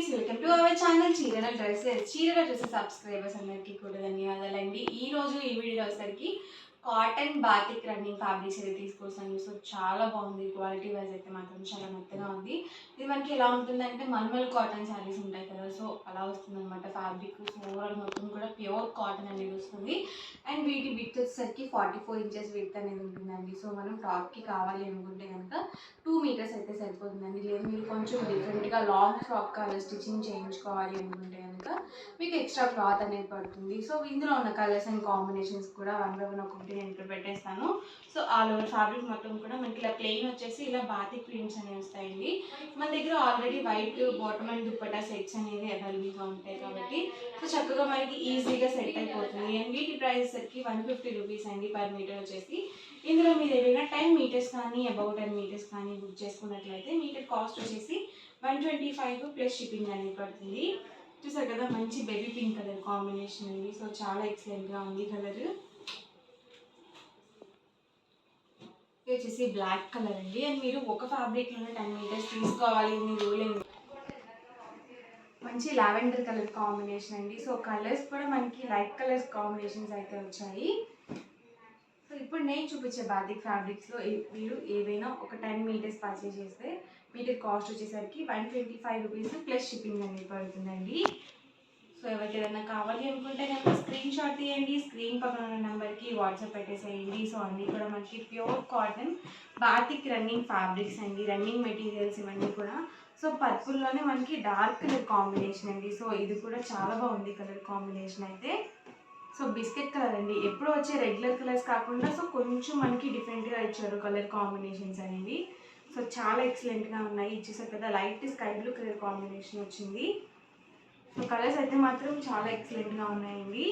Friends, welcome to our channel చీరల dresses subscribers అందరికీ కూడా ధన్యవాదాలండి. ఈ రోజు ఈ వీడియోలో వచ్చేసరికి కాటన్ బాతిక్ రన్నింగ్ ఫ్యాబ్రిక్స్ అయితే తీసుకొస్తాను. సో చాలా బాగుంది, క్వాలిటీ వైజ్ అయితే మాత్రం చాలా మెత్తగా ఉంది. ఇది మనకి ఎలా ఉంటుందంటే మల్మల్ కాటన్ శారీస్ ఉంటాయి కదా, సో అలా వస్తుంది అనమాట ఫ్యాబ్రిక్. సో ఓవరాల్ మొత్తం కూడా ప్యూర్ కాటన్ అనేది వస్తుంది. అండ్ వీటి విడ్త్ వచ్చేసరికి 44 ఇంచెస్ విడ్త్ అనేది ఉంటుందండి. సో మనం టాప్కి కావాలి అనుకుంటే కనుక 2 మీటర్స్ అయితే సరిపోతుందండి. లేదు మీరు కొంచెం డిఫరెంట్గా లాంగ్ ఫ్రాక్ కలర్ స్టిచ్చింగ్ చేయించుకోవాలి అనుకుంటే కనుక మీకు ఎక్స్ట్రా క్లాత్ అనేది పడుతుంది. సో ఇందులో ఉన్న కలర్స్ అండ్ కాంబినేషన్స్ కూడా వన్ బై వన్ ఒకటి నేను ఇక్కడ పెట్టేస్తాను. సో ఆల్ ఓవర్ ఫ్యాబ్రిక్ మొత్తం కూడా మనకి ఇలా ప్లెయిన్ వచ్చేసి ఇలా బాతిక్ ప్రింట్స్ అనేవి వస్తాయండి. మన దగ్గర already white bottom and dupatta sets అనేవి అవైలబుల్గా ఉంటాయి కాబట్టి సో చక్కగా మనకి ఈజీగా సెట్ అయిపోతుంది. అండ్ వీటి ప్రైస్ సరికి 150 రూపీస్ అండి పర్ మీటర్ వచ్చేసి. ఇందులో మీరు ఏదైనా 10 మీటర్స్ కానీ అబౌట్ 10 మీటర్స్ కానీ బుక్ చేసుకున్నట్లయితే మీటర్ కాస్ట్ వచ్చేసి 125 ప్లస్ షిప్పింగ్ అనేది పడుతుంది. చూసారు కదా, మంచి బేబీ పింక్ కలర్ కాంబినేషన్ అండి. సో చాలా ఎక్సలెంట్గా ఉంది కలర్. ఇది వచ్చేసి బ్లాక్ కలర్ అండి. అండ్ మీరు ఒక ఫ్యాబ్రిక్లోనే 10 మీటర్స్ తీసుకోవాలి అని రూల్ ఏమి. మంచి లావెండర్ కలర్ కాంబినేషన్ అండి. సో కలర్స్ కూడా మనకి లైట్ కలర్స్ కాంబినేషన్స్ అయితే వచ్చాయి. సో ఇప్పుడు నేను చూపించే బాతిక్ ఫ్యాబ్రిక్స్లో మీరు ఏవైనా ఒక 10 మీటర్స్ పర్చేస్ చేస్తే మీటర్ కాస్ట్ వచ్చేసరికి 125 రూపీస్ ప్లస్ షిప్పింగ్ అనేది పడుతుందండి. సో ఎవరికి ఏదైనా కావాలి అనుకుంటే కనుక స్క్రీన్ షాట్ తీయండి, స్క్రీన్ పక్కన ఉన్న నెంబర్కి వాట్సాప్ పెట్టేసేయండి. సో అన్నీ కూడా మనకి pure cotton batik running fabrics అండి, రన్నింగ్ మెటీరియల్స్ ఇవన్నీ కూడా. సో పర్పుల్లోనే మనకి డార్క్ కలర్ కాంబినేషన్ అండి. సో ఇది కూడా చాలా బాగుంది కలర్ కాంబినేషన్ అయితే. సో బిస్కెట్ కలర్ అండి, ఎప్పుడు వచ్చే రెగ్యులర్ కలర్స్ కాకుండా సో కొంచెం మనకి డిఫరెంట్గా ఇచ్చారు కలర్ కాంబినేషన్స్ అనేవి. సో చాలా ఎక్సలెంట్గా ఉన్నాయి. ఇచ్చేసారు కదా, light sky blue colour combination వచ్చింది. సో కలర్స్ అయితే మాత్రం చాలా ఎక్సలెంట్గా ఉన్నాయండి.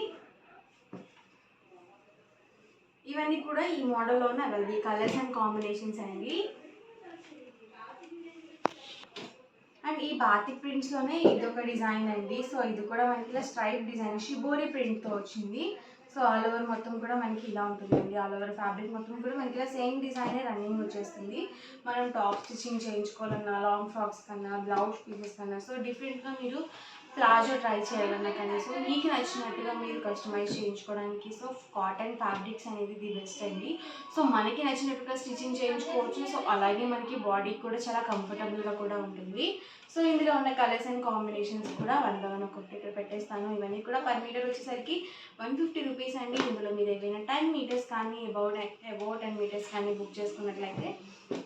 ఇవన్నీ కూడా ఈ మోడల్లోనే అవైలబుల్ కలర్స్ అండ్ కాంబినేషన్స్ అండి. అండ్ ఈ బాతిక్ ప్రింట్స్లోనే ఇదొక డిజైన్ అండి. సో ఇది కూడా మనకి ఇలా స్ట్రైప్ డిజైన్ షిబోరి ప్రింట్తో వచ్చింది. సో ఆల్ ఓవర్ మొత్తం కూడా మనకి ఇలా ఉంటుందండి. ఆల్ ఓవర్ ఫ్యాబ్రిక్ మొత్తం కూడా మనకి ఇలా సేమ్ డిజైనే రన్నింగ్ వచ్చేస్తుంది. మనం టాప్ స్టిచ్చింగ్ చేయించుకోవాలన్నా, లాంగ్ ఫ్రాక్స్ కన్నా, బ్లౌజ్ పీసెస్ కన్నా, సో డిఫరెంట్గా మీరు ప్లాజో ట్రై చేయాలన్నా కానీ సో మీకు నచ్చినట్టుగా మీరు కస్టమైజ్ చేయించుకోవడానికి సో కాటన్ ఫ్యాబ్రిక్స్ అనేది ది బెస్ట్ అండి. సో మనకి నచ్చినట్టుగా స్టిచ్చింగ్ చేయించుకోవచ్చు. సో అలాగే మనకి బాడీకి కూడా చాలా కంఫర్టబుల్గా కూడా ఉంటుంది. సో ఇందులో ఉన్న కలర్స్ అండ్ కాంబినేషన్స్ కూడా వన్ బై వన్ ఒకటి ఇక్కడ పెట్టేస్తాను. ఇవన్నీ కూడా పర్ మీటర్ వచ్చేసరికి 150 రూపీస్ అండి. ఇందులో మీరు ఏదైనా 10 మీటర్స్ కానీ అబౌట్ 10 మీటర్స్ కానీ బుక్ చేసుకున్నట్లయితే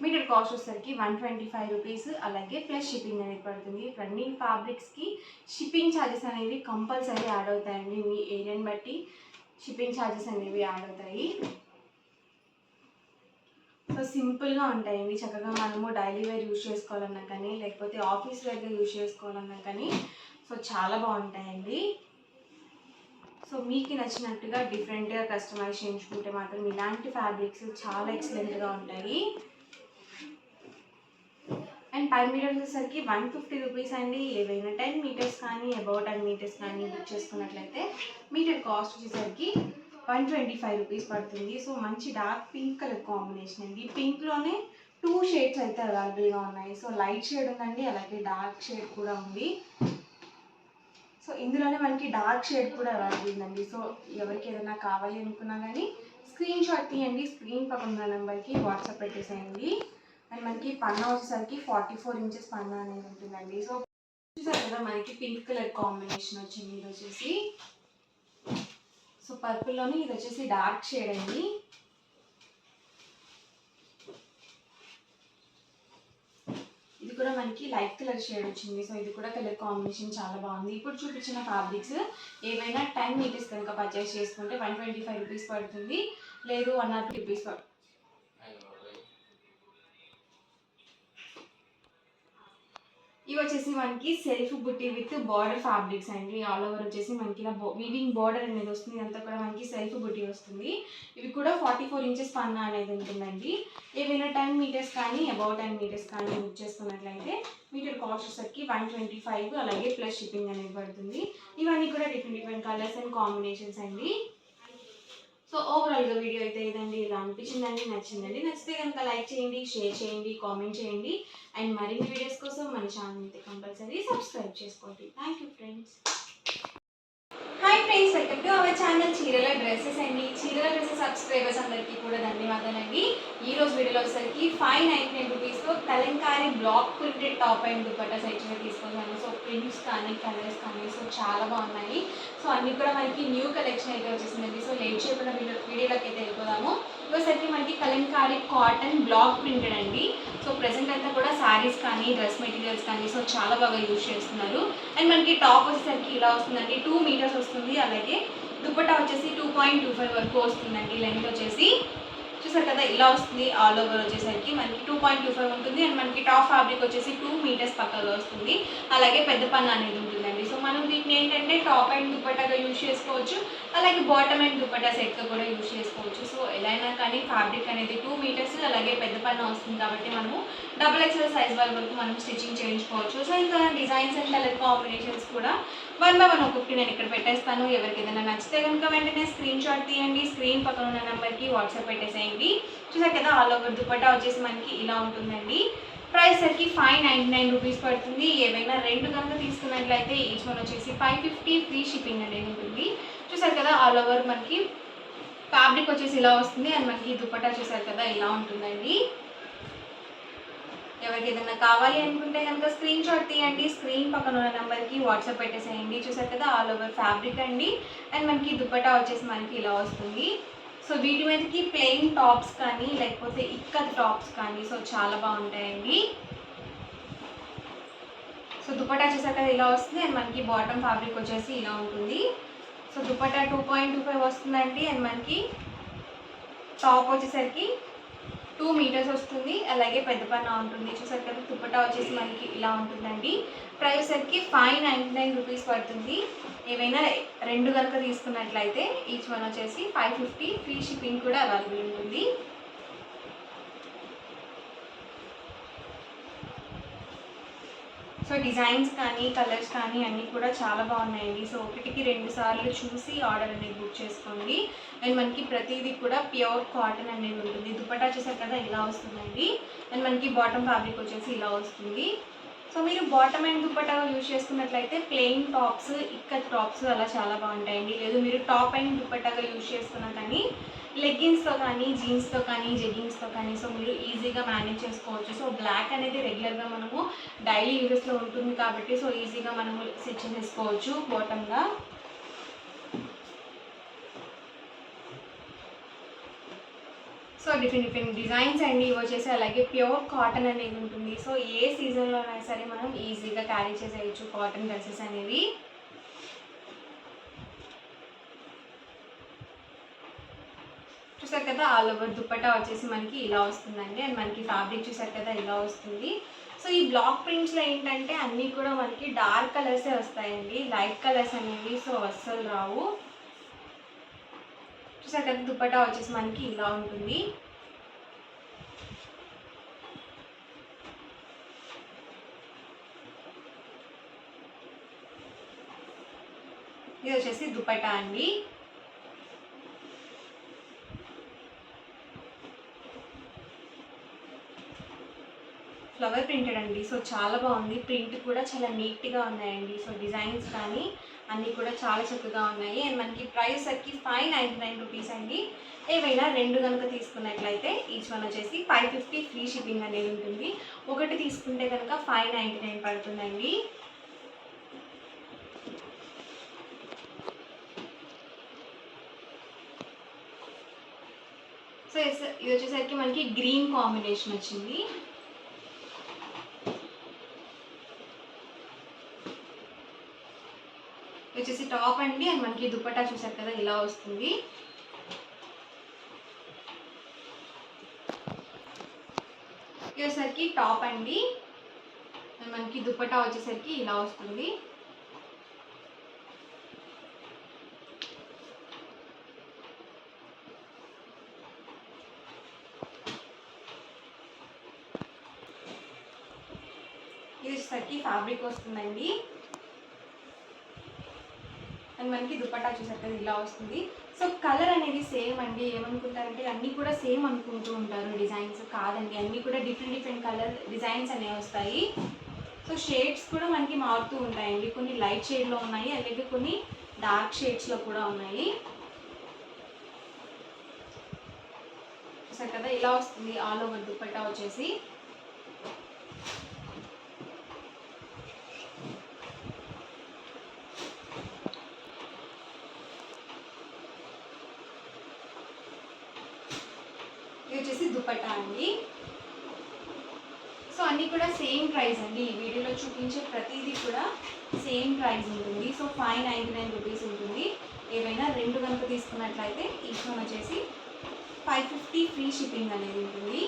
మీటర్ కాస్ట్ వచ్చేసరికి 125 రూపీస్, అలాగే ప్లస్ షిప్పింగ్ అనేది పడుతుంది. రన్నింగ్ ఫ్యాబ్రిక్స్కి షిప్పింగ్ ఛార్జెస్ అనేవి కంపల్సరీ యాడ్ అవుతాయండి. మీ ఏరియాని బట్టి షిప్పింగ్ ఛార్జెస్ అనేవి యాడ్ అవుతాయి. సో సింపుల్గా ఉంటాయండి. చక్కగా మనము డైలీ వేర్ యూజ్ చేసుకోవాలన్నా కానీ లేకపోతే ఆఫీస్ వేర్గా యూజ్ చేసుకోవాలన్నా కానీ సో చాలా బాగుంటాయండి. సో మీకు నచ్చినట్టుగా డిఫరెంట్గా కస్టమైజ్ చేయించుకుంటే మాత్రం ఇలాంటి ఫ్యాబ్రిక్స్ చాలా ఎక్సలెంట్గా ఉంటాయి. అండ్ 5 మీటర్స్ వచ్చేసరికి 150 రూపీస్ అండి. ఏవైనా 10 మీటర్స్ కానీ అబౌట్ 10 మీటర్స్ కానీ బుక్ చేసుకున్నట్లయితే మీటర్ కాస్ట్ వచ్చేసరికి 125 రూపీస్ పడుతుంది. సో మంచి డార్క్ పింక్ కలర్ కాంబినేషన్ అండి. పింక్లోనే 2 షేడ్స్ అయితే అవైలబుల్గా ఉన్నాయి. సో లైట్ షేడ్ ఉందండి, అలాగే డార్క్ షేడ్ కూడా ఉంది. సో ఇందులోనే మనకి డార్క్ షేడ్ కూడా అవైలబుల్ ఉందండి. సో ఎవరికి ఏదైనా కావాలి అనుకున్నా కానీ స్క్రీన్ షాట్ తీయండి, స్క్రీన్ పక్కన నెంబర్కి వాట్సాప్ పెట్టేసేయండి. అండ్ మనకి పన్నా వచ్చేసరికి 44 ఇంచెస్ పన్నా అనేది ఉంటుందండి. సో చూసారు కదా, మనకి పింక్ కలర్ కాంబినేషన్ వచ్చింది. ఇది వచ్చేసి సో పర్పుల్లోని ఇది వచ్చేసి డార్క్ షేడ్ అండి. ఇది కూడా మనకి లైట్ కలర్ షేడ్ వచ్చింది. సో ఇది కూడా కలర్ కాంబినేషన్ చాలా బాగుంది. ఇప్పుడు చూపించిన ఫ్యాబ్రిక్స్ ఏవైనా 10 మీటర్స్ కనుక పర్చేస్ చేసుకుంటే 125 రూపీస్ పడుతుంది, లేదు 102 రూపీస్ పడుతుంది. ఇవి వచ్చేసి మనకి సెల్ఫ్ బుట్టి విత్ బార్డర్ ఫ్యాబ్రిక్స్ అండి. ఆల్ ఓవర్ వచ్చేసి మనకి ఇలా వీవింగ్ బార్డర్ అనేది వస్తుంది. ఇదంతా కూడా మనకి సెల్ఫ్ బుట్టి వస్తుంది. ఇవి కూడా 44 ఇంచెస్ పన్నా అనేది ఉంటుందండి. ఏవైనా 10 మీటర్స్ కానీ అబౌట్ 10 మీటర్స్ కానీ బుక్ చేసుకున్నట్లయితే మీటర్ కాస్ట్ వచ్చేసరికి 125, అలాగే ప్లస్ షిప్పింగ్ అనేది పడుతుంది. ఇవన్నీ కూడా డిఫరెంట్ కలర్స్ అండ్ కాంబినేషన్స్ అండి. సో ఓవరాల్గా వీడియో అయితే ఇదండి. ఇలా అనిపించిందండి, నచ్చిందండి. నచ్చితే కనుక లైక్ చేయండి, షేర్ చేయండి, కామెంట్ చేయండి. అండ్ మరిన్ని వీడియోస్ కోసం మన ఛానల్ అయితే కంపల్సరీ సబ్స్క్రైబ్ చేసుకోండి. Thank you friends. Hi friends, welcome to our channel చీరల డ్రెస్సెస్ అండి. చీరల డ్రెస్సెస్ సబ్స్క్రైబర్స్ అందరికీ కూడా ధన్యవాదాలండి. ఈ రోజు వీడియోలో వచ్చేసరికి 599 రూపీస్లో Kalamkari block printed top and dupatta sets తీసుకున్నాను. సో ప్రింట్స్ కానీ కలర్స్ కానీ సో చాలా బాగున్నాయి. సో అన్నీ కూడా మనకి న్యూ కలెక్షన్ అయితే వచ్చేసిందండి. సో లేట్ చేయకుండా వీడియోలోకి అయితే వెళ్ళిపోదాము. వచ్చేసరికి మనకి కలంకారీ కాటన్ బ్లాక్ ప్రింటెడ్ అండి. సో ప్రెసెంట్ అంతా కూడా శారీస్ కానీ డ్రెస్ మెటీరియల్స్ కానీ సో చాలా బాగా యూజ్ చేస్తున్నారు. అండ్ మనకి టాప్ వచ్చేసరికి ఇలా వస్తుందండి, 2 మీటర్స్ వస్తుంది. అలాగే దుపట్టా వచ్చేసి 2.25 వరకు వస్తుందండి. లెంత్ వచ్చేసి చూసారు కదా ఇలా వస్తుంది. ఆల్ ఓవర్ వచ్చేసరికి మనకి 2.25 ఉంటుంది. అండ్ మనకి టాప్ ఫ్యాబ్రిక్ వచ్చేసి 2 మీటర్స్ పక్కగా వస్తుంది. అలాగే పెద్ద పన్ను అనేది ఉంటుందండి. సో మనం వీటిని ఏంటంటే టాప్ అండ్ దుపట్టాగా యూజ్ చేసుకోవచ్చు. అలాగే బాటమ్ అండ్ దుపట్టా సెట్గా కూడా యూజ్ చేసుకోవచ్చు. సో ఎలా అయినా కానీ ఫ్యాబ్రిక్ అనేది 2 మీటర్స్ అలాగే పెద్ద పన్ను వస్తుంది కాబట్టి మనము XXL సైజ్ వరకు మనం స్టిచ్చింగ్ చేయించుకోవచ్చు. సో ఇంకా డిజైన్స్ అండ్ కలర్ కాంబినేషన్స్ కూడా 1 by 1 ఒక్కొక్కటి నేను ఇక్కడ పెట్టేస్తాను. ఎవరికి ఏదైనా నచ్చితే కనుక వెంటనే స్క్రీన్ షాట్ తీయండి. స్క్రీన్ పక్కన ఉన్న నెంబర్కి వాట్సాప్ పెట్టేసేయండి. చూసారు కదా ఆల్ ఓవర్ దుపట్టా వచ్చేసి మనకి ఇలా ఉంటుందండి. ప్రైస్ సరికి 599 రూపీస్ పడుతుంది. ఏవైనా 2 కనుక తీసుకున్నట్లయితే ఈచ్ వన్ వచ్చేసి 550 ఫ్రీ షిప్పింగ్ అనేది ఉంటుంది. చూసారు కదా ఆల్ ఓవర్ మనకి ఫ్యాబ్రిక్ వచ్చేసి ఇలా వస్తుంది. అండ్ మనకి దుపట్టా చూసారు కదా ఇలా ఉంటుందండి. ఎవరికి ఏదైనా కావాలి అనుకుంటే కనుక స్క్రీన్ షాట్ తీయండి. స్క్రీన్ పక్కన ఉన్న నెంబర్కి వాట్సాప్ పెట్టేసేయండి. చూసారు కదా ఆల్ ఓవర్ ఫ్యాబ్రిక్ అండి. అండ్ మనకి దుపట్టా వచ్చేసి మనకి ఇలా వస్తుంది. సో వీటి మీదకి ప్లెయిన్ టాప్స్ కానీ లేకపోతే ఇక్కత్ టాప్స్ కానీ సో చాలా బాగుంటాయండి. సో దుపట్టా చూసారు కదా ఇలా వస్తుంది. అండ్ మనకి బాటమ్ ఫ్యాబ్రిక్ వచ్చేసి ఇలా ఉంటుంది. సో దుపట్టా 2.25 వస్తుందండి. అండ్ మనకి టాప్ వచ్చేసరికి 2 మీటర్స్ వస్తుంది. అలాగే పెద్ద పన్నా ఉంటుంది. చూసారు కదా దుపట్టా వచ్చేసి మనకి ఇలా ఉంటుందండి. ప్రైస్ సరికి 599 రూపీస్ పడుతుంది. ఏవైనా 2 కనుక తీసుకున్నట్లయితే ఈచ్ వన్ వచ్చేసి 550 ఫ్రీ షిప్పింగ్ కూడా అవైలబుల్ ఉంటుంది. సో డిజైన్స్ కానీ కలర్స్ కానీ అన్నీ కూడా చాలా బాగున్నాయండి. సో 1కి 2 సార్లు చూసి ఆర్డర్ అనేది బుక్ చేసుకోండి. అండ్ మనకి ప్రతిదీ కూడా ప్యూర్ కాటన్ అనేది ఉంటుంది. దుపట్టా చూసారు కదా ఇలా వస్తుందండి. అండ్ మనకి బాటమ్ ఫ్యాబ్రిక్ వచ్చేసి ఇలా వస్తుంది. సో మీరు బాటమ్ అండ్ దుపట్టా యూజ్ చేసుకున్నట్లయితే ప్లెయిన్ టాప్స్ ఇక్కత్ టాప్స్ అలా చాలా బాగుంటాయండి. లేదు మీరు టాప్ అండ్ దుపట్టాగా యూజ్ చేసుకున్నా కానీ లెగ్గిన్స్తో కానీ జీన్స్తో కానీ జెగ్గిన్స్తో కానీ సో మీరు ఈజీగా మేనేజ్ చేసుకోవచ్చు. సో బ్లాక్ అనేది రెగ్యులర్గా మనము డైలీ యూజెస్లో ఉంటుంది కాబట్టి సో ఈజీగా మనము స్టిచ్ చేసుకోవచ్చు బాటమ్గా. సో డిఫరెంట్ డిజైన్స్ అండి ఇవి వచ్చేసి. అలాగే ప్యూర్ కాటన్ అనేది ఉంటుంది. సో ఏ సీజన్లో అయినా సరే మనం ఈజీగా క్యారీ చేసేయచ్చు కాటన్ డ్రెస్సెస్ అనేవి. చూసారు కదా ఆల్ ఓవర్ దుపట్టా వచ్చేసి మనకి ఇలా వస్తుందండి. అండ్ మనకి ఫ్యాబ్రిక్ చూసారు కదా ఇలా వస్తుంది. సో ఈ బ్లాక్ ప్రింట్స్లో ఏంటంటే అన్నీ కూడా మనకి డార్క్ కలర్సే వస్తాయండి. లైట్ కలర్స్ అనేవి సో అస్సలు రావు. చూసారు కదా దుపట్టా వచ్చేసి మనకి ఇలా ఉంటుంది. ఇది వచ్చేసి దుపట్టా అండి. ఫ్లవర్ ప్రింటెడ్ అండి. సో చాలా బాగుంది. ప్రింట్ కూడా చాలా నీట్గా ఉన్నాయండి. సో డిజైన్స్ కానీ అన్నీ కూడా చాలా చక్కగా ఉన్నాయి. అండ్ మనకి ప్రైస్ సరికి 599 రూపీస్ అండి. ఏవైనా 2 కనుక తీసుకున్నట్లయితే ఈచ్ వన్ వచ్చేసి 550 ఫ్రీ షిప్పింగ్ అనేది ఉంటుంది. ఒకటి తీసుకుంటే కనుక 599 పడుతుందండి. సో ఇది వచ్చేసరికి మనకి గ్రీన్ కాంబినేషన్ వచ్చింది. వచ్చేసి టాప్ అండి. అండ్ మనకి దుపట్టా చూసారు కదా ఇలా వస్తుంది. వచ్చేసరికి టాప్ అండి. అండ్ మనకి దుపట్టా వచ్చేసరికి ఇలా వస్తుంది. ఇది వచ్చేసరికి ఫ్యాబ్రిక్ వస్తుందండి. అండ్ మనకి దుపట్టా చూసారు కదా ఇలా వస్తుంది. సో కలర్ అనేది సేమ్ అండి. ఏమనుకుంటారంటే అన్నీ కూడా సేమ్ అనుకుంటూ ఉంటారు డిజైన్స్. కాదండి, అన్నీ కూడా డిఫరెంట్ డిఫరెంట్ కలర్ డిజైన్స్ అనేవి వస్తాయి. సో షేడ్స్ కూడా మనకి మారుతూ ఉంటాయండి. కొన్ని లైట్ షేడ్లో ఉన్నాయి, అలాగే కొన్ని డార్క్ షేడ్స్లో కూడా ఉన్నాయి. చూసారు కదా ఇలా వస్తుంది ఆల్ ఓవర్ దుపట్టా వచ్చేసి. ఇది వచ్చేసి దుపట్టా అండి. సో అన్నీ కూడా సేమ్ ప్రైస్ అండి. ఈ వీడియోలో చూపించే ప్రతిదీ కూడా సేమ్ ప్రైస్ ఉంటుంది. సో 599 రూపీస్ ఉంటుంది. ఏవైనా 2 కనుక తీసుకున్నట్లయితే ఈచ్ వన్ వచ్చేసి 550 ఫ్రీ షిప్పింగ్ అనేది ఉంటుంది.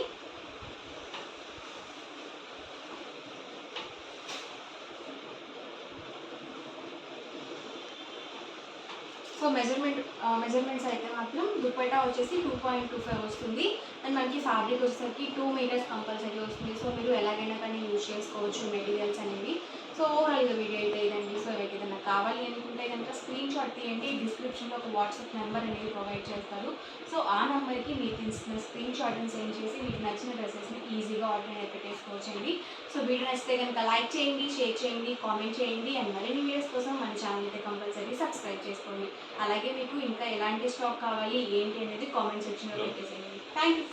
సో మెజర్మెంట్స్ అయితే మాత్రం దుపట్టా వచ్చేసి 2.25 వస్తుంది. అండ్ మనకి ఫ్యాబ్రిక్ వచ్చేసరికి 2 మీటర్స్ కంపల్సరీ వస్తుంది. సో మీరు ఎలాగైనా కానీ యూజ్ చేసుకోవచ్చు మెటీరియల్స్ అనేవి. సో ఓవరాల్గా వీడియో అయితే ఇదండి. సో ఎవరికి ఏదైనా కావాలి అనుకుంటే కనుక స్క్రీన్ షాట్ తీయండి. డిస్క్రిప్షన్లో ఒక వాట్సాప్ నెంబర్ అనేది ప్రొవైడ్ చేస్తారు. సో ఆ నెంబర్కి మీకు తీసిన స్క్రీన్ షాట్ని సెండ్ చేసి మీకు నచ్చిన డ్రెస్సెస్ని ఈజీగా ఆర్డర్ అనేది పెట్టేసుకోవచ్చండి. సో వీడియో నచ్చితే కనుక లైక్ చేయండి, షేర్ చేయండి, కామెంట్ చేయండి. అండ్ మరిన్ని వీడియోస్ కోసం మన ఛానల్ అయితే కంపల్సరీ సబ్స్క్రైబ్ చేసుకోండి. అలాగే మీకు ఇంకా ఎలాంటి స్టాక్ కావాలి ఏంటి అనేది కామెంట్ సెక్షన్లో పెట్టేసేయండి. Thank you.